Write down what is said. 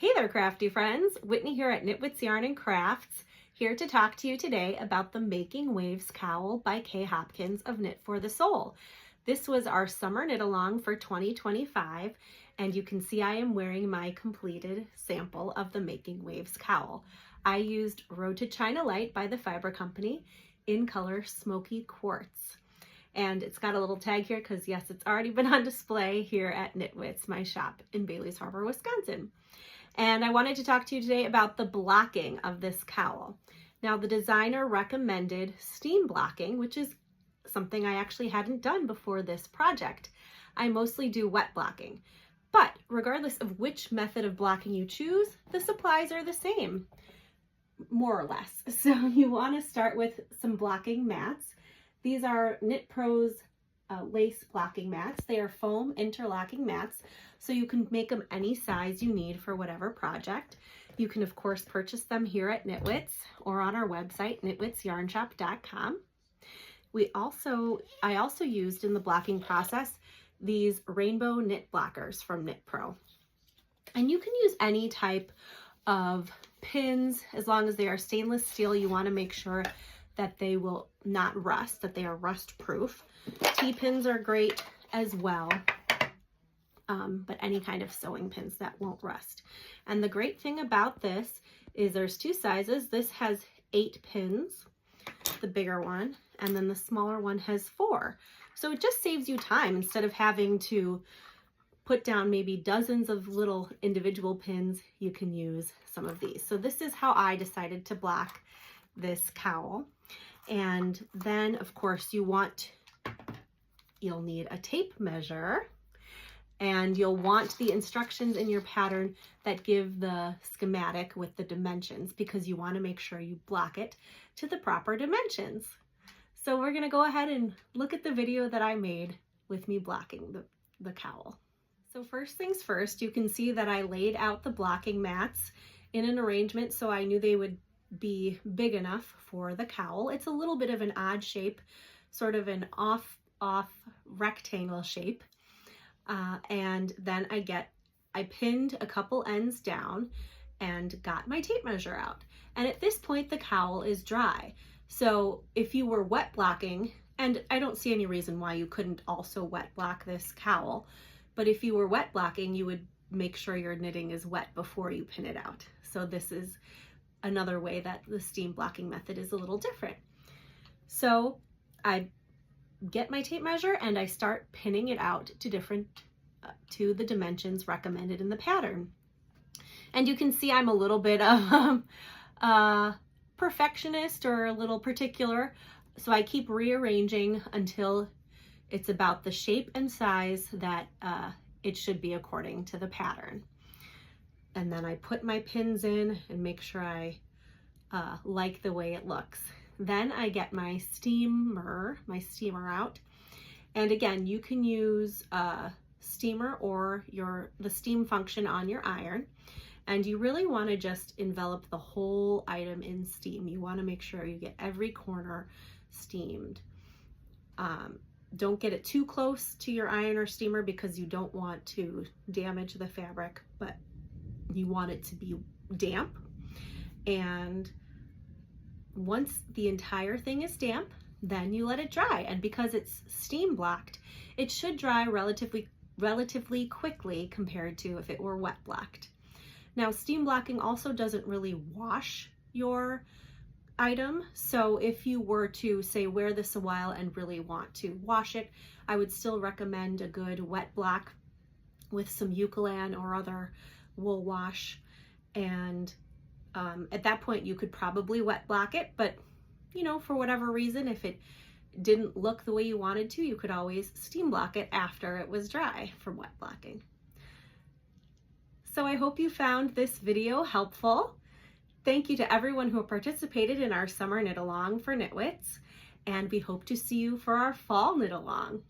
Hey there, crafty friends. Whitney here at Knit Yarn and Crafts, here to talk to you today about the Making Waves Cowl by Kay Hopkins of Knit for the Soul. This was our summer knit along for 2025, and you can see I am wearing my completed sample of the Making Waves Cowl. I used Road to China Light by the Fibre Company in color Smoky Quartz. And it's got a little tag here because yes, it's already been on display here at Knitwits, my shop in Bailey's Harbor, Wisconsin. And I wanted to talk to you today about the blocking of this cowl. Now, the designer recommended steam blocking, which is something I actually hadn't done before this project. I mostly do wet blocking, but regardless of which method of blocking you choose, the supplies are the same, more or less. So you want to start with some blocking mats. These are Knit Pro's lace blocking mats. They are foam interlocking mats, so you can make them any size you need for whatever project. You can, of course, purchase them here at Knitwits or on our website, knitwitsyarnshop.com. I also used in the blocking process these rainbow knit blockers from Knit Pro. And you can use any type of pins as long as they are stainless steel. You want to make sure that they will not rust, that they are rust proof. T-pins are great as well, but any kind of sewing pins that won't rust. And the great thing about this is there's two sizes. This has 8 pins, the bigger one, and then the smaller one has 4. So it just saves you time instead of having to put down maybe dozens of little individual pins. You can use some of these. So this is how I decided to block this cowl. And then, of course, you'll need a tape measure, and you'll want the instructions in your pattern that give the schematic with the dimensions, because you want to make sure you block it to the proper dimensions. So we're going to go ahead and look at the video that I made with me blocking the cowl. So first things first, you can see that I laid out the blocking mats in an arrangement so I knew they would be big enough for the cowl. It's a little bit of an odd shape, sort of an off rectangle shape. And then I pinned a couple ends down and got my tape measure out. And at this point, the cowl is dry. So if you were wet blocking, and I don't see any reason why you couldn't also wet block this cowl, but if you were wet blocking, you would make sure your knitting is wet before you pin it out. So this is another way that the steam blocking method is a little different. So I get my tape measure and I start pinning it out to the dimensions recommended in the pattern. And you can see I'm a little bit of a perfectionist or a little particular, so I keep rearranging until it's about the shape and size that it should be according to the pattern. And then I put my pins in and make sure I like the way it looks. Then I get my steamer out. And again, you can use a steamer or the steam function on your iron. And you really want to just envelop the whole item in steam. You want to make sure you get every corner steamed. Don't get it too close to your iron or steamer because you don't want to damage the fabric, but you want it to be damp. And once the entire thing is damp, then you let it dry. And because it's steam blocked, it should dry relatively quickly compared to if it were wet blocked. Now, steam blocking also doesn't really wash your item. So if you were to, say, wear this a while and really want to wash it, I would still recommend a good wet block with some Eucalan or other wool wash. And at that point you could probably wet block it, but for whatever reason, if it didn't look the way you wanted to, you could always steam block it after it was dry from wet blocking. So I hope you found this video helpful. Thank you to everyone who participated in our summer knit along for Knitwits, and we hope to see you for our fall knit along.